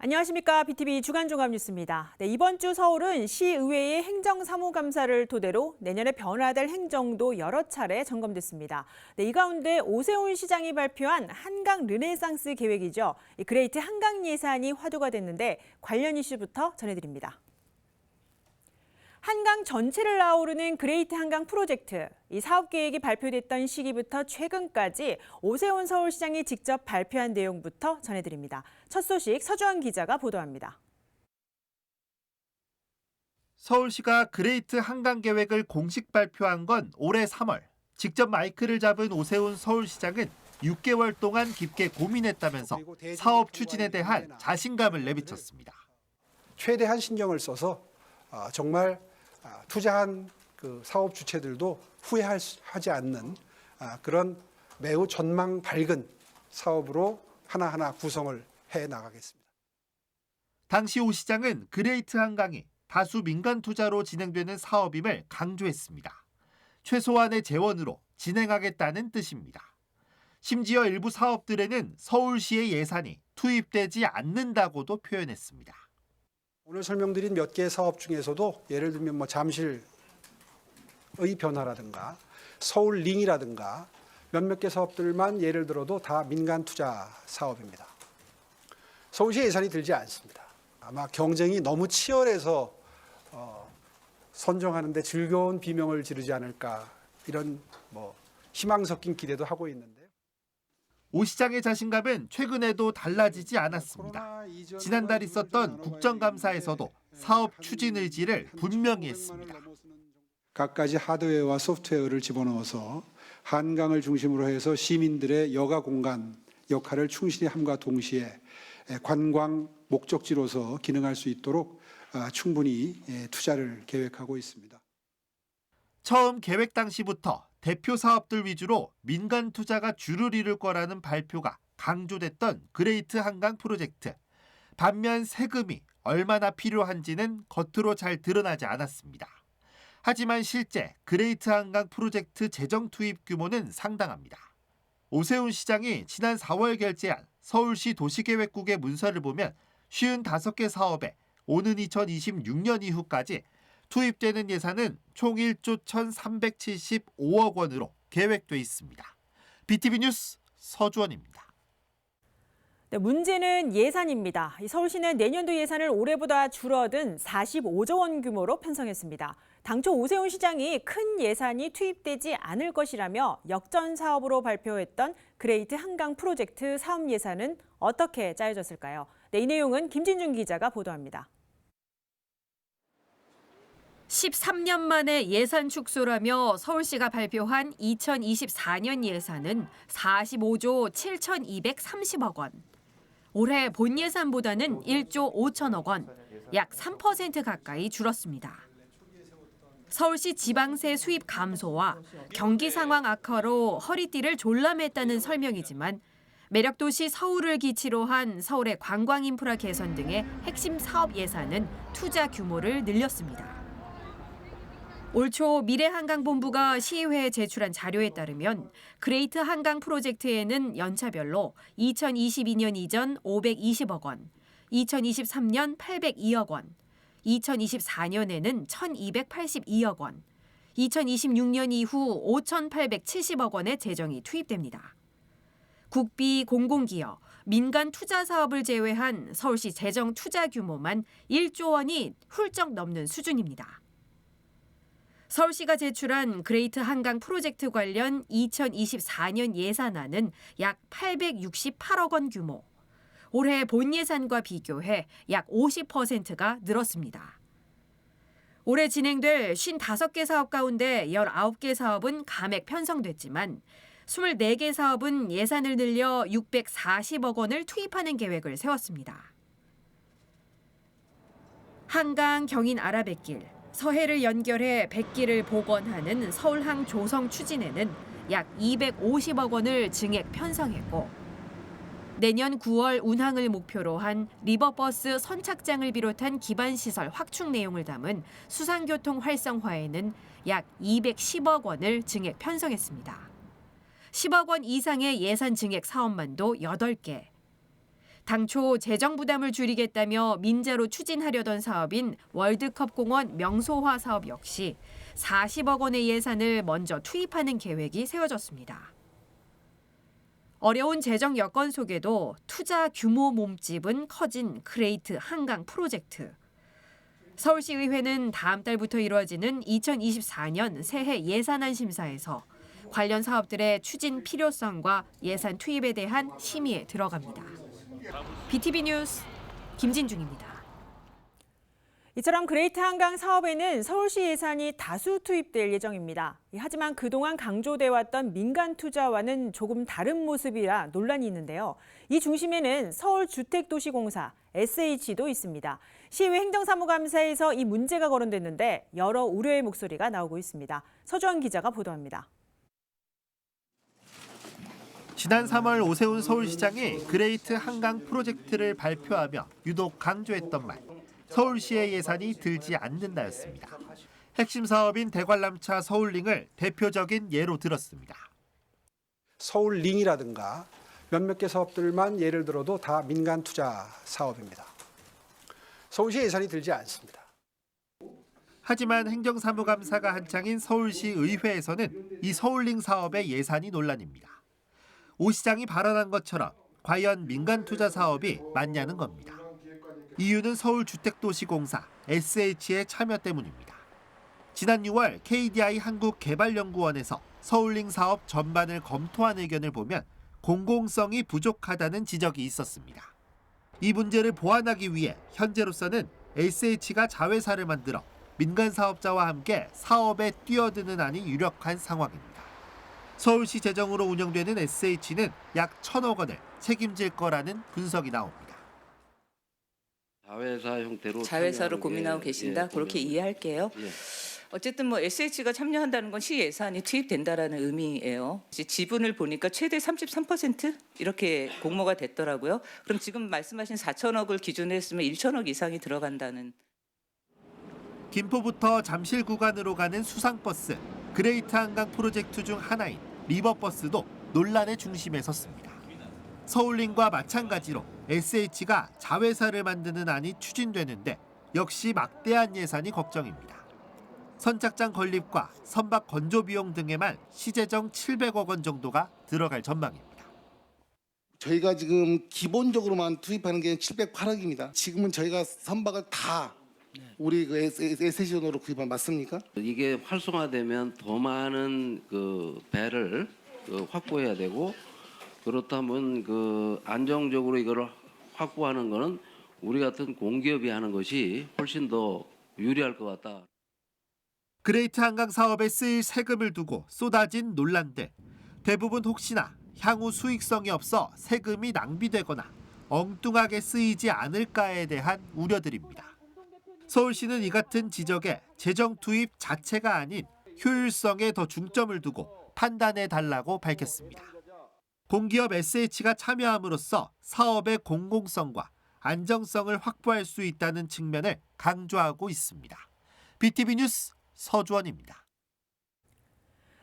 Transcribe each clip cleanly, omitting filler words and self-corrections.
안녕하십니까. BTV 주간종합뉴스입니다. 이번 주 서울은 시의회의 행정사무감사를 토대로 내년에 변화될 행정도 여러 차례 점검됐습니다. 이 가운데 오세훈 시장이 발표한 한강 르네상스 계획이죠. 그레이트 한강 예산이 화두가 됐는데 관련 이슈부터 전해드립니다. 한강 전체를 아우르는 그레이트 한강 프로젝트. 이 사업 계획이 발표됐던 시기부터 최근까지 오세훈 서울시장이 직접 발표한 내용부터 전해드립니다. 첫 소식 서주환 기자가 보도합니다. 서울시가 그레이트 한강 계획을 공식 발표한 건 올해 3월. 직접 마이크를 잡은 오세훈 서울시장은 6개월 동안 깊게 고민했다면서 사업 추진에 대한 자신감을 내비쳤습니다. 최대한 신경을 써서 정말 투자한 그 사업 주체들도 후회하지 않는 그런 매우 전망 밝은 사업으로 하나하나 구성을 해 나가겠습니다. 당시 오 시장은 그레이트 한강이 다수 민간 투자로 진행되는 사업임을 강조했습니다. 최소한의 재원으로 진행하겠다는 뜻입니다. 심지어 일부 사업들에는 서울시의 예산이 투입되지 않는다고도 표현했습니다. 오늘 설명드린 몇 개의 사업 중에서도 예를 들면 잠실의 변화라든가 서울링이라든가 몇몇 개 사업들만 예를 들어도 다 민간 투자 사업입니다. 서울시 예산이 들지 않습니다. 아마 경쟁이 너무 치열해서 선정하는데 즐거운 비명을 지르지 않을까 이런 희망 섞인 기대도 하고 있는데요. 오 시장의 자신감은 최근에도 달라지지 않았습니다. 지난달 있었던 국정감사에서도 사업 추진 의지를 분명히 했습니다. 갖가지 하드웨어와 소프트웨어를 집어넣어서 한강을 중심으로 해서 시민들의 여가 공간 역할을 충실히 함과 동시에 관광 목적지로서 기능할 수 있도록 충분히 투자를 계획하고 있습니다. 처음 계획 당시부터 대표 사업들 위주로 민간 투자가 줄을 이룰 거라는 발표가 강조됐던 그레이트 한강 프로젝트. 반면 세금이 얼마나 필요한지는 겉으로 잘 드러나지 않았습니다. 하지만 실제 그레이트 한강 프로젝트 재정 투입 규모는 상당합니다. 오세훈 시장이 지난 4월 결재한 서울시 도시계획국의 문서를 보면 55개 사업에 오는 2026년 이후까지 투입되는 예산은 총 1조 1,375억 원으로 계획돼 있습니다. BTV 뉴스 서주원입니다. 문제는 예산입니다. 서울시는 내년도 예산을 올해보다 줄어든 45조 원 규모로 편성했습니다. 당초 오세훈 시장이 큰 예산이 투입되지 않을 것이라며 역전 사업으로 발표했던 그레이트 한강 프로젝트 사업 예산은 어떻게 짜여졌을까요? 이 내용은 김진중 기자가 보도합니다. 13년 만에 예산 축소라며 서울시가 발표한 2024년 예산은 45조 7,230억 원. 올해 본 예산보다는 1조 5천억 원, 약 3% 가까이 줄었습니다. 서울시 지방세 수입 감소와 경기 상황 악화로 허리띠를 졸라맸다는 설명이지만 매력도시 서울을 기치로 한 서울의 관광 인프라 개선 등의 핵심 사업 예산은 투자 규모를 늘렸습니다. 올 초 미래한강본부가 시의회에 제출한 자료에 따르면 그레이트 한강 프로젝트에는 연차별로 2022년 이전 520억 원, 2023년 802억 원, 2024년에는 1,282억 원, 2026년 이후 5,870억 원의 재정이 투입됩니다. 국비, 공공기업, 민간 투자 사업을 제외한 서울시 재정 투자 규모만 1조 원이 훌쩍 넘는 수준입니다. 서울시가 제출한 그레이트 한강 프로젝트 관련 2024년 예산안은 약 868억 원 규모. 올해 본 예산과 비교해 약 50%가 늘었습니다. 올해 진행될 55개 사업 가운데 19개 사업은 감액 편성됐지만 24개 사업은 예산을 늘려 640억 원을 투입하는 계획을 세웠습니다. 한강 경인 아라뱃길, 서해를 연결해 뱃길을 복원하는 서울항 조성 추진에는 약 250억 원을 증액 편성했고 내년 9월 운항을 목표로 한 리버버스 선착장을 비롯한 기반시설 확충 내용을 담은 수상교통 활성화에는 약 210억 원을 증액 편성했습니다. 10억 원 이상의 예산 증액 사업만도 8개. 당초 재정 부담을 줄이겠다며 민자로 추진하려던 사업인 월드컵 공원 명소화 사업 역시 40억 원의 예산을 먼저 투입하는 계획이 세워졌습니다. 어려운 재정 여건 속에도 투자 규모 몸집은 커진 그레이트 한강 프로젝트. 서울시의회는 다음 달부터 이루어지는 2024년 새해 예산안 심사에서 관련 사업들의 추진 필요성과 예산 투입에 대한 심의에 들어갑니다. BTV 뉴스 김진중입니다. 이처럼 그레이트 한강 사업에는 서울시 예산이 다수 투입될 예정입니다. 하지만 그동안 강조돼 왔던 민간 투자와는 조금 다른 모습이라 논란이 있는데요. 이 중심에는 서울주택도시공사 SH도 있습니다. 시의회 행정사무감사에서 이 문제가 거론됐는데 여러 우려의 목소리가 나오고 있습니다. 서주원 기자가 보도합니다. 지난 3월 오세훈 서울시장이 그레이트 한강 프로젝트를 발표하며 유독 강조했던 말, 서울시의 예산이 들지 않는다였습니다. 핵심 사업인 대관람차 서울링을 대표적인 예로 들었습니다. 서울링이라든가 몇몇 개 사업들만 예를 들어도 다 민간 투자 사업입니다. 서울시 예산이 들지 않습니다. 하지만 행정사무감사가 한창인 서울시 의회에서는 이 서울링 사업의 예산이 논란입니다. 오 시장이 발언한 것처럼 과연 민간 투자 사업이 맞냐는 겁니다. 이유는 서울주택도시공사 SH의 참여 때문입니다. 지난 6월 KDI 한국개발연구원에서 서울링 사업 전반을 검토한 의견을 보면 공공성이 부족하다는 지적이 있었습니다. 이 문제를 보완하기 위해 현재로서는 SH가 자회사를 만들어 민간 사업자와 함께 사업에 뛰어드는 안이 유력한 상황입니다. 서울시 재정으로 운영되는 SH는 약 1,000억 원을 책임질 거라는 분석이 나옵니다. 자회사 형태로 자회사로 고민하고 계신다. 그렇게 이해할게요. 어쨌든 뭐 SH가 참여한다는 건 시 예산이 투입된다라는 의미예요. 이제 지분을 보니까 최대 33% 이렇게 공모가 됐더라고요. 그럼 지금 말씀하신 4천억을 기준으로 했으면 1천억 이상이 들어간다는. 김포부터 잠실 구간으로 가는 수상버스, 그레이트 한강 프로젝트 중 하나인 리버버스도 논란의 중심에 섰습니다. 서울링과 마찬가지로 SH가 자회사를 만드는 안이 추진되는데 역시 막대한 예산이 걱정입니다. 선착장 건립과 선박 건조 비용 등에만 시재정 700억 원 정도가 들어갈 전망입니다. 저희가 지금 기본적으로만 투입하는 게 708억입니다. 지금은 저희가 선박을 다 우리 그 SH 돈으로 구입한 맞습니까? 이게 활성화되면 더 많은 그 배를 확보해야 되고 그렇다면 그 안정적으로 이거를 확보하는 거는 우리 같은 공기업이 하는 것이 훨씬 더 유리할 것 같다. 그레이트 한강 사업에 쓰일 세금을 두고 쏟아진 논란들. 대부분 혹시나 향후 수익성이 없어 세금이 낭비되거나 엉뚱하게 쓰이지 않을까에 대한 우려들입니다. 서울시는 이 같은 지적에 재정 투입 자체가 아닌 효율성에 더 중점을 두고 판단해 달라고 밝혔습니다. 공기업 SH가 참여함으로써 사업의 공공성과 안정성을 확보할 수 있다는 측면을 강조하고 있습니다. BTV 뉴스 서주원입니다.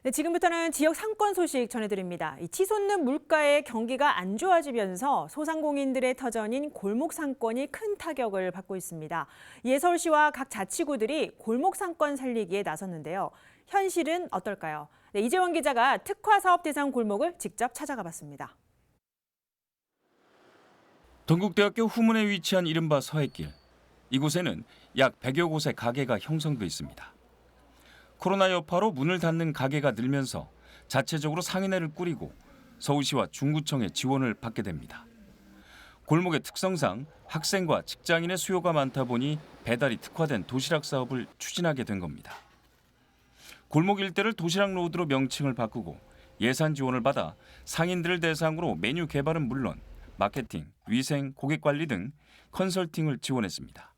네, 지금부터는 지역 상권 소식 전해드립니다. 치솟는 물가에 경기가 안 좋아지면서 소상공인들의 터전인 골목 상권이 큰 타격을 받고 있습니다. 이에 서울시와 각 자치구들이 골목 상권 살리기에 나섰는데요. 현실은 어떨까요? 네, 이재원 기자가 특화 사업 대상 골목을 직접 찾아가 봤습니다. 동국대학교 후문에 위치한 이른바 서해길. 이곳에는 약 100여 곳의 가게가 형성돼 있습니다. 코로나 여파로 문을 닫는 가게가 늘면서 자체적으로 상인회를 꾸리고 서울시와 중구청의 지원을 받게 됩니다. 골목의 특성상 학생과 직장인의 수요가 많다 보니 배달이 특화된 도시락 사업을 추진하게 된 겁니다. 골목 일대를 도시락 로드로 명칭을 바꾸고 예산 지원을 받아 상인들을 대상으로 메뉴 개발은 물론 마케팅, 위생, 고객 관리 등 컨설팅을 지원했습니다.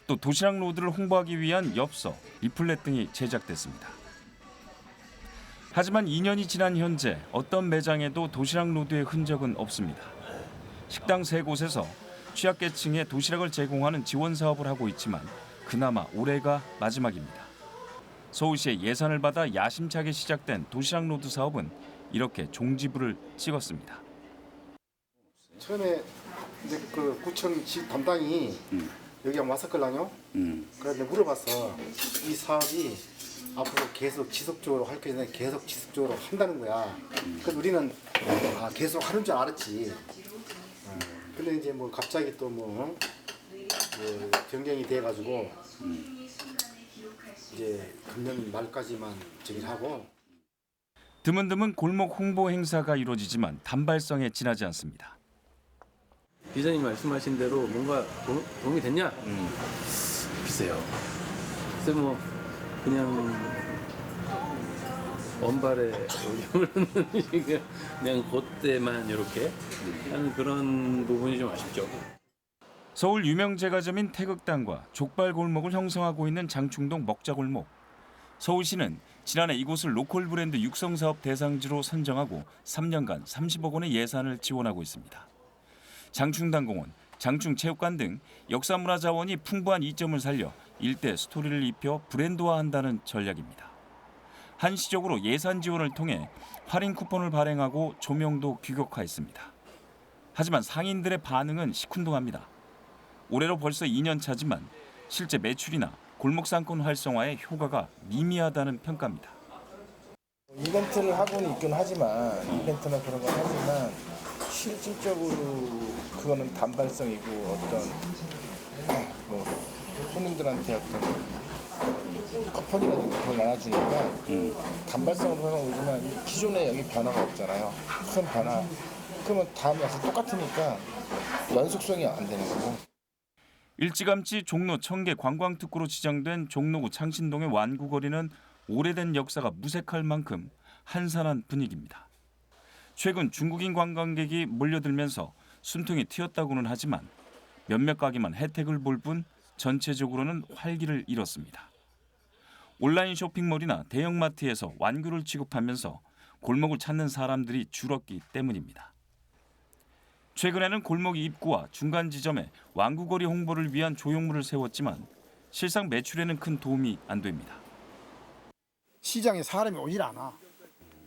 또 도시락 로드를 홍보하기 위한 엽서, 리플렛 등이 제작됐습니다. 하지만 2년이 지난 현재 어떤 매장에도 도시락 로드의 흔적은 없습니다. 식당 3곳에서 취약계층에 도시락을 제공하는 지원 사업을 하고 있지만 그나마 올해가 마지막입니다. 서울시의 예산을 받아 야심차게 시작된 도시락 로드 사업은 이렇게 종지부를 찍었습니다. 처음에 이제 그 구청 담당이 여기 왔었걸랑요. 그런데 물어봤어. 이 사업이 앞으로 계속 지속적으로 할 거냐, 계속 지속적으로 한다는 거야. 그래서 우리는 계속 하는 줄 알았지. 근데 이제 뭐 갑자기 또 뭐 변경이 돼가지고 이제 금년 말까지만 저기를 하고. 드문드문 골목 홍보 행사가 이루어지지만 단발성에 지나지 않습니다. 기자님 말씀하신 대로 뭔가 도움이 됐냐? 글쎄요. 글쎄 뭐 그냥 원발에 그냥 그때만 이렇게 하는 그런 부분이 좀 아쉽죠. 서울 유명 제과점인 태극당과 족발 골목을 형성하고 있는 장충동 먹자골목. 서울시는 지난해 이곳을 로컬 브랜드 육성 사업 대상지로 선정하고 3년간 30억 원의 예산을 지원하고 있습니다. 장충당공원, 장충체육관 등 역사문화 자원이 풍부한 이점을 살려 일대 스토리를 입혀 브랜드화한다는 전략입니다. 한시적으로 예산 지원을 통해 할인 쿠폰을 발행하고 조명도 규격화했습니다. 하지만 상인들의 반응은 시큰둥합니다. 올해로 벌써 2년 차지만 실제 매출이나 골목 상권 활성화에 효과가 미미하다는 평가입니다. 이벤트를 하고는 있긴 하지만 이벤트나 그런 건 하지만 실질적으로 그거는 단발성이고 어떤 뭐 손님들한테 어떤 커플이라든가 그걸 나눠주니까 단발성으로 오지만 기존에 여기 변화가 없잖아요. 큰 변화. 그러면 다음에 와서 똑같으니까 연속성이 안 되는 거고. 일찌감치 종로 청계 관광특구로 지정된 종로구 창신동의 완구거리는 오래된 역사가 무색할 만큼 한산한 분위기입니다. 최근 중국인 관광객이 몰려들면서 숨통이 튀었다고는 하지만 몇몇 가게만 혜택을 볼 뿐 전체적으로는 활기를 잃었습니다. 온라인 쇼핑몰이나 대형마트에서 완구를 취급하면서 골목을 찾는 사람들이 줄었기 때문입니다. 최근에는 골목 입구와 중간 지점에 완구거리 홍보를 위한 조형물을 세웠지만 실상 매출에는 큰 도움이 안 됩니다. 시장에 사람이 오질 않아.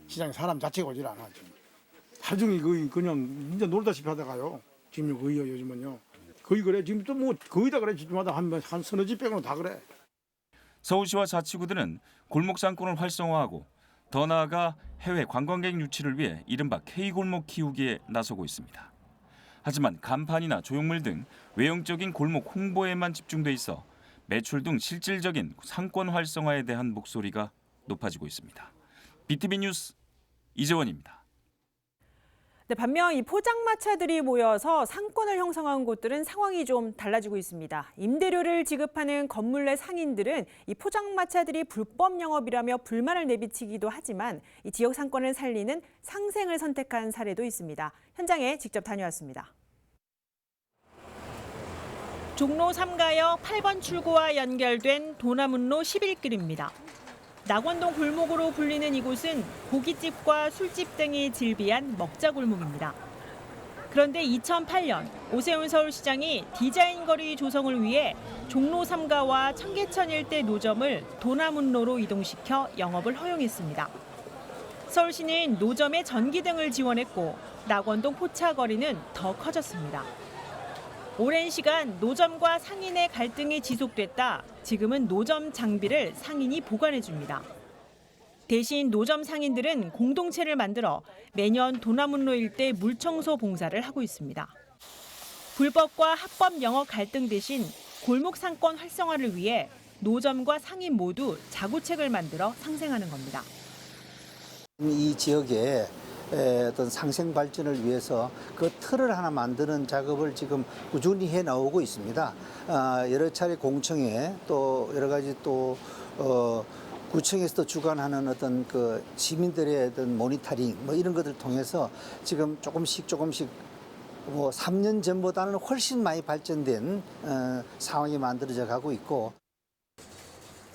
시장에 사람 자체가 오질 않아. 지금. 하루 종일 거의 그냥 진짜 놀다시피 하다가요. 지금 거의 요즘은요. 거의 그래. 지금 또 뭐 거의 다 그래. 집마다 한 서너 집 빼고는 다 그래. 서울시와 자치구들은 골목 상권을 활성화하고 더 나아가 해외 관광객 유치를 위해 이른바 K골목 키우기에 나서고 있습니다. 하지만 간판이나 조형물 등 외형적인 골목 홍보에만 집중돼 있어 매출 등 실질적인 상권 활성화에 대한 목소리가 높아지고 있습니다. BTV 뉴스 이재원입니다. 네, 반면 이 포장마차들이 모여서 상권을 형성한 곳들은 상황이 좀 달라지고 있습니다. 임대료를 지급하는 건물 내 상인들은 이 포장마차들이 불법 영업이라며 불만을 내비치기도 하지만 이 지역 상권을 살리는 상생을 선택한 사례도 있습니다. 현장에 직접 다녀왔습니다. 종로 3가역 8번 출구와 연결된 도남문로 11길입니다. 낙원동 골목으로 불리는 이곳은 고깃집과 술집 등이 즐비한 먹자골목입니다. 그런데 2008년 오세훈 서울시장이 디자인 거리 조성을 위해 종로 3가와 청계천 일대 노점을 도남문로로 이동시켜 영업을 허용했습니다. 서울시는 노점에 전기등을 지원했고 낙원동 포차거리는 더 커졌습니다. 오랜 시간 노점과 상인의 갈등이 지속됐다 지금은 노점 장비를 상인이 보관해줍니다. 대신 노점 상인들은 공동체를 만들어 매년 도남문로 일대 물청소 봉사를 하고 있습니다. 불법과 합법 영업 갈등 대신 골목 상권 활성화를 위해 노점과 상인 모두 자구책을 만들어 상생하는 겁니다. 이 지역에 어떤 상생 발전을 위해서 그 틀을 하나 만드는 작업을 지금 꾸준히 해 나오고 있습니다. 여러 차례 공청회 또 여러 가지 또 구청에서도 주관하는 어떤 그 시민들의 어떤 모니터링 뭐 이런 것들을 통해서 지금 조금씩 뭐 3년 전보다는 훨씬 많이 발전된 상황이 만들어져 가고 있고.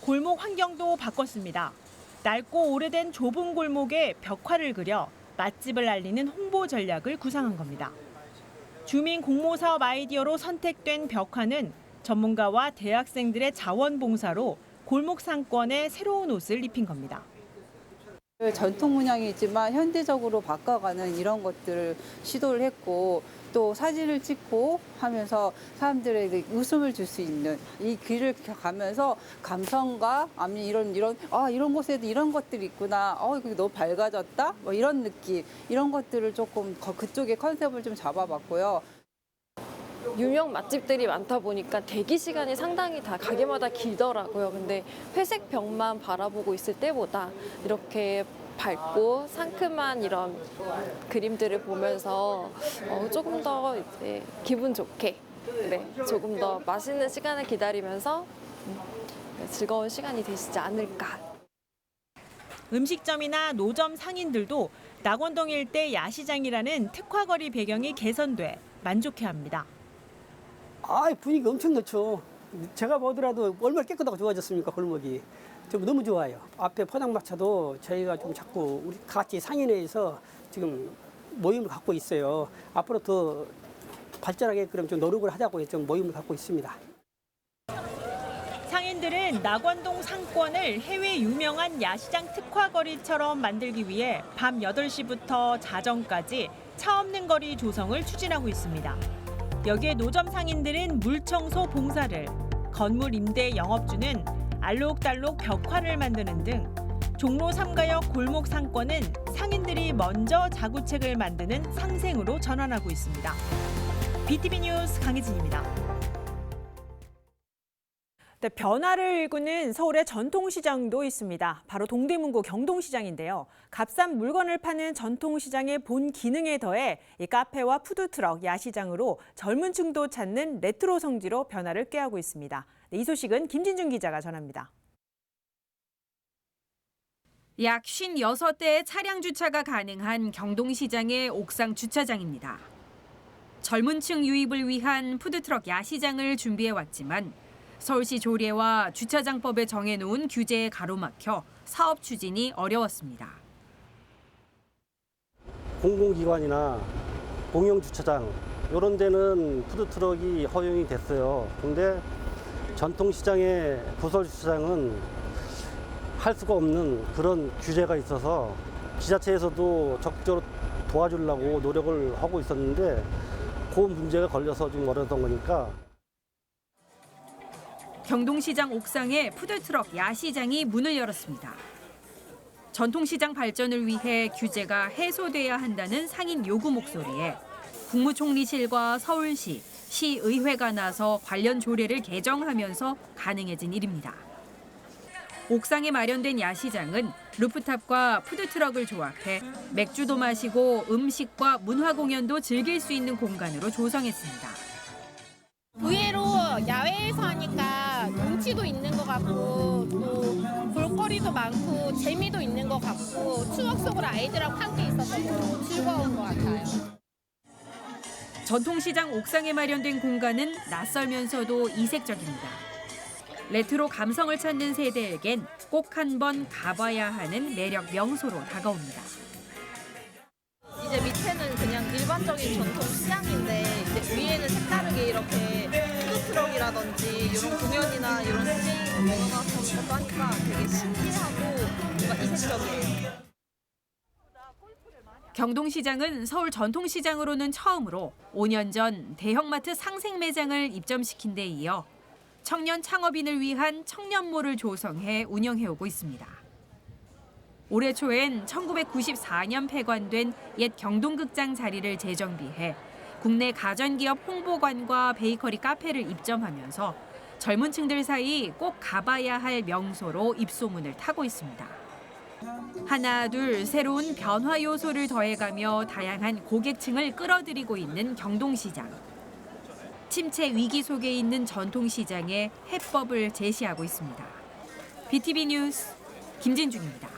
골목 환경도 바꿨습니다. 낡고 오래된 좁은 골목에 벽화를 그려 맛집을 알리는 홍보 전략을 구상한 겁니다. 주민 공모 사업 아이디어로 선택된 벽화는 전문가와 대학생들의 자원봉사로 골목 상권에 새로운 옷을 입힌 겁니다. 전통 문양이지만 현대적으로 바꿔가는 이런 것들을 시도를 했고 또 사진을 찍고 하면서 사람들에게 웃음을 줄 수 있는 이 길을 가면서 감성과 아니면 이런 곳에도 이런 것들이 있구나. 이거 너무 밝아졌다. 뭐 이런 느낌. 이런 것들을 조금 그쪽에 컨셉을 좀 잡아봤고요. 유명 맛집들이 많다 보니까 대기 시간이 상당히 다 가게마다 길더라고요. 근데 회색 벽만 바라보고 있을 때보다 이렇게 밝고 상큼한 이런 그림들을 보면서 조금 더 이제 기분 좋게, 조금 더 맛있는 시간을 기다리면서 즐거운 시간이 되시지 않을까. 음식점이나 노점 상인들도 낙원동 일대 야시장이라는 특화거리 배경이 개선돼 만족해합니다. 분위기 엄청 좋죠. 제가 보더라도 얼마나 깨끗하고 좋아졌습니까, 골목이. 좀 너무 좋아요. 앞에 포장마차도 저희가 좀 자꾸 우리 같이 상인회에서 지금 모임을 갖고 있어요. 앞으로 더 발전하게끔 좀 노력을 하자고 좀 모임을 갖고 있습니다. 상인들은 낙원동 상권을 해외 유명한 야시장 특화거리처럼 만들기 위해 밤 8시부터 자정까지 차 없는 거리 조성을 추진하고 있습니다. 여기에 노점 상인들은 물청소 봉사를, 건물 임대 영업주는 알록달록 벽화를 만드는 등 종로 3가역 골목 상권은 상인들이 먼저 자구책을 만드는 상생으로 전환하고 있습니다. BTV 뉴스 강혜진입니다. 변화를 일구는 서울의 전통시장도 있습니다. 바로 동대문구 경동시장인데요. 값싼 물건을 파는 전통시장의 본 기능에 더해 이 카페와 푸드트럭, 야시장으로 젊은 층도 찾는 레트로 성지로 변화를 꾀하고 있습니다. 이 소식은 김진중 기자가 전합니다. 약 56대의 차량 주차가 가능한 경동시장의 옥상 주차장입니다. 젊은 층 유입을 위한 푸드트럭 야시장을 준비해왔지만 서울시 조례와 주차장법에 정해놓은 규제에 가로막혀 사업 추진이 어려웠습니다. 공공기관이나 공영주차장 이런 데는 푸드트럭이 허용이 됐어요. 근데 전통시장의 부설주차장은 할 수가 없는 그런 규제가 있어서 지자체에서도 적극적으로 도와주려고 노력을 하고 있었는데 그 문제가 걸려서 좀 어려웠던 거니까. 경동시장 옥상에 푸드트럭 야시장이 문을 열었습니다. 전통시장 발전을 위해 규제가 해소돼야 한다는 상인 요구 목소리에 국무총리실과 서울시, 시의회가 나서 관련 조례를 개정하면서 가능해진 일입니다. 옥상에 마련된 야시장은 루프탑과 푸드트럭을 조합해 맥주도 마시고 음식과 문화 공연도 즐길 수 있는 공간으로 조성했습니다. 의외로 야외에서 하니까 운치도 있는 것 같고 또 볼거리도 많고 재미도 있는 것 같고 추억 속으로 아이들하고 함께 있어서 너무 즐거운 것 같아요. 전통시장 옥상에 마련된 공간은 낯설면서도 이색적입니다. 레트로 감성을 찾는 세대에겐 꼭 한번 가봐야 하는 매력 명소로 다가옵니다. 이제 밑에는 그냥 일반적인 전통 시장인데 이제 위에는 색다르게 이렇게 푸드트럭이라든지 이런 공연이나 이런 스테이크 문화 같은 것도 하니까 되게 신기하고 뭔가 이색적이에요. 경동시장은 서울 전통시장으로는 처음으로 5년 전 대형마트 상생 매장을 입점시킨 데 이어 청년 창업인을 위한 청년몰을 조성해 운영해오고 있습니다. 올해 초엔 1994년 폐관된 옛 경동극장 자리를 재정비해 국내 가전기업 홍보관과 베이커리 카페를 입점하면서 젊은 층들 사이 꼭 가봐야 할 명소로 입소문을 타고 있습니다. 하나 둘 새로운 변화 요소를 더해가며 다양한 고객층을 끌어들이고 있는 경동시장. 침체 위기 속에 있는 전통시장의 해법을 제시하고 있습니다. BTV 뉴스 김진중입니다.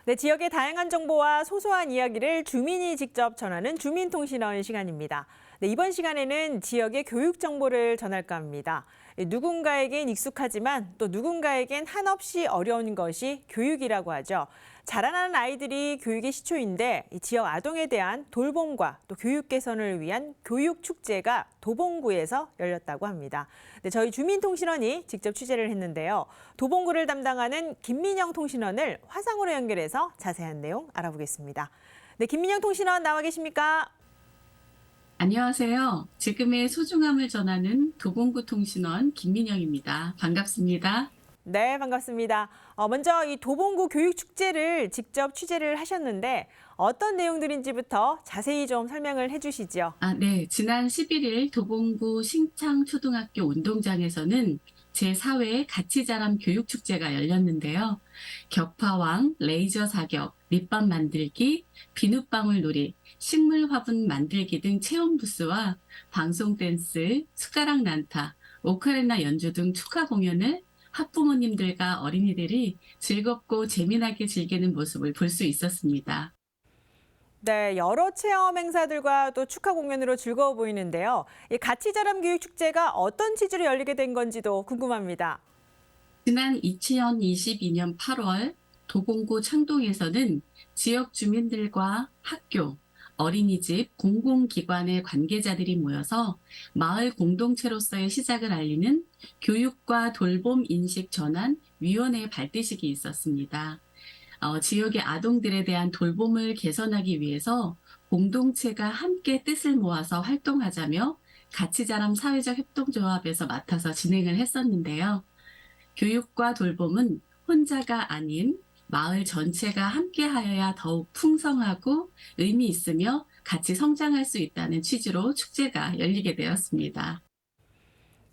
네, 지역의 다양한 정보와 소소한 이야기를 주민이 직접 전하는 주민통신원 시간입니다. 네, 이번 시간에는 지역의 교육 정보를 전할까 합니다. 누군가에겐 익숙하지만 또 누군가에겐 한없이 어려운 것이 교육이라고 하죠. 자라나는 아이들이 교육의 시초인데 이 지역 아동에 대한 돌봄과 또 교육 개선을 위한 교육 축제가 도봉구에서 열렸다고 합니다. 네, 저희 주민통신원이 직접 취재를 했는데요. 도봉구를 담당하는 김민영 통신원을 화상으로 연결해서 자세한 내용 알아보겠습니다. 네, 김민영 통신원 나와 계십니까? 안녕하세요. 지금의 소중함을 전하는 도봉구 통신원 김민영입니다. 반갑습니다. 네, 반갑습니다. 먼저 이 도봉구 교육축제를 직접 취재를 하셨는데 어떤 내용들인지부터 자세히 좀 설명을 해주시죠. 네. 지난 11일 도봉구 신창초등학교 운동장에서는 제4회 가치자람 교육축제가 열렸는데요. 격파왕, 레이저 사격, 밑밥 만들기, 비눗방울 놀이, 식물 화분 만들기 등 체험 부스와 방송 댄스, 숟가락 난타, 오카리나 연주 등 축하 공연을 학부모님들과 어린이들이 즐겁고 재미나게 즐기는 모습을 볼 수 있었습니다. 네, 여러 체험 행사들과 또 축하 공연으로 즐거워 보이는데요. 이 가치자람 교육축제가 어떤 취지로 열리게 된 건지도 궁금합니다. 지난 2022년 8월 도봉구 창동에서는 지역 주민들과 학교, 어린이집, 공공기관의 관계자들이 모여서 마을 공동체로서의 시작을 알리는 교육과 돌봄 인식 전환 위원회 발대식이 있었습니다. 지역의 아동들에 대한 돌봄을 개선하기 위해서 공동체가 함께 뜻을 모아서 활동하자며 가치자람 사회적 협동조합에서 맡아서 진행을 했었는데요. 교육과 돌봄은 혼자가 아닌 마을 전체가 함께하여야 더욱 풍성하고 의미 있으며 같이 성장할 수 있다는 취지로 축제가 열리게 되었습니다.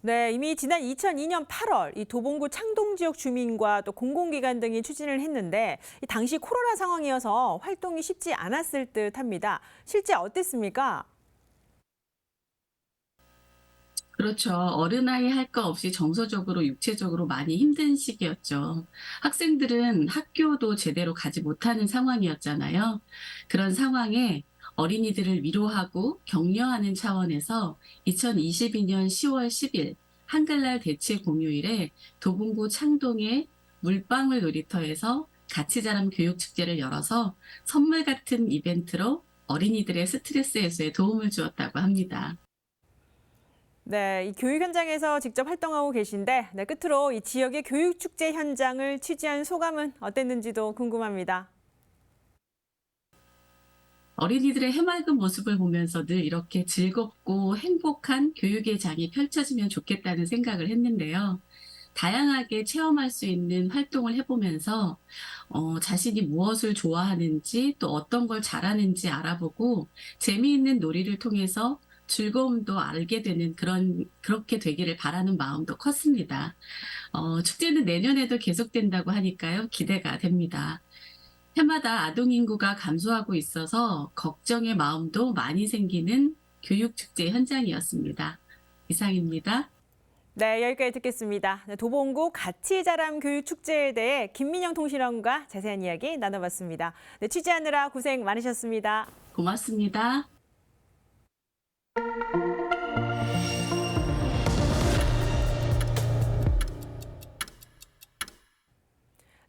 네, 이미 지난 2002년 8월 이 도봉구 창동 지역 주민과 또 공공기관 등이 추진을 했는데 이 당시 코로나 상황이어서 활동이 쉽지 않았을 듯합니다. 실제 어땠습니까? 그렇죠. 어른아이 할 거 없이 정서적으로 육체적으로 많이 힘든 시기였죠. 학생들은 학교도 제대로 가지 못하는 상황이었잖아요. 그런 상황에 어린이들을 위로하고 격려하는 차원에서 2022년 10월 10일 한글날 대체 공휴일에 도봉구 창동의 물방울 놀이터에서 가치자람 교육축제를 열어서 선물 같은 이벤트로 어린이들의 스트레스 해소에 도움을 주었다고 합니다. 네, 이 교육 현장에서 직접 활동하고 계신데 네, 끝으로 이 지역의 교육축제 현장을 취재한 소감은 어땠는지도 궁금합니다. 어린이들의 해맑은 모습을 보면서 늘 이렇게 즐겁고 행복한 교육의 장이 펼쳐지면 좋겠다는 생각을 했는데요. 다양하게 체험할 수 있는 활동을 해보면서 자신이 무엇을 좋아하는지 또 어떤 걸 잘하는지 알아보고 재미있는 놀이를 통해서 즐거움도 알게 되는 그렇게 되기를 바라는 마음도 컸습니다. 축제는 내년에도 계속된다고 하니까요. 기대가 됩니다. 해마다 아동 인구가 감소하고 있어서 걱정의 마음도 많이 생기는 교육축제 현장이었습니다. 이상입니다. 네, 여기까지 듣겠습니다. 네, 도봉구 가치자람 교육축제에 대해 김민영 통신원과 자세한 이야기 나눠봤습니다. 네, 취재하느라 고생 많으셨습니다. 고맙습니다.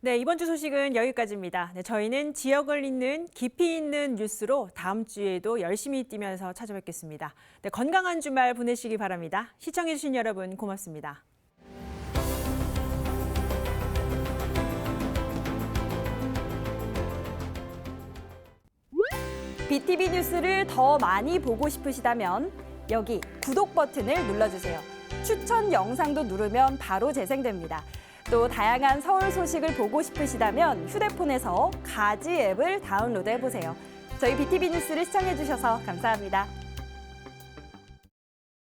네, 이번 주 소식은 여기까지입니다. 네, 저희는 지역을 잇는 깊이 있는 뉴스로 다음 주에도 열심히 뛰면서 찾아뵙겠습니다. 네, 건강한 주말 보내시기 바랍니다. 시청해주신 여러분 고맙습니다. BTV 뉴스를 더 많이 보고 싶으시다면 여기 구독 버튼을 눌러주세요. 추천 영상도 누르면 바로 재생됩니다. 또 다양한 서울 소식을 보고 싶으시다면 휴대폰에서 가지 앱을 다운로드해보세요. 저희 BTV 뉴스를 시청해주셔서 감사합니다.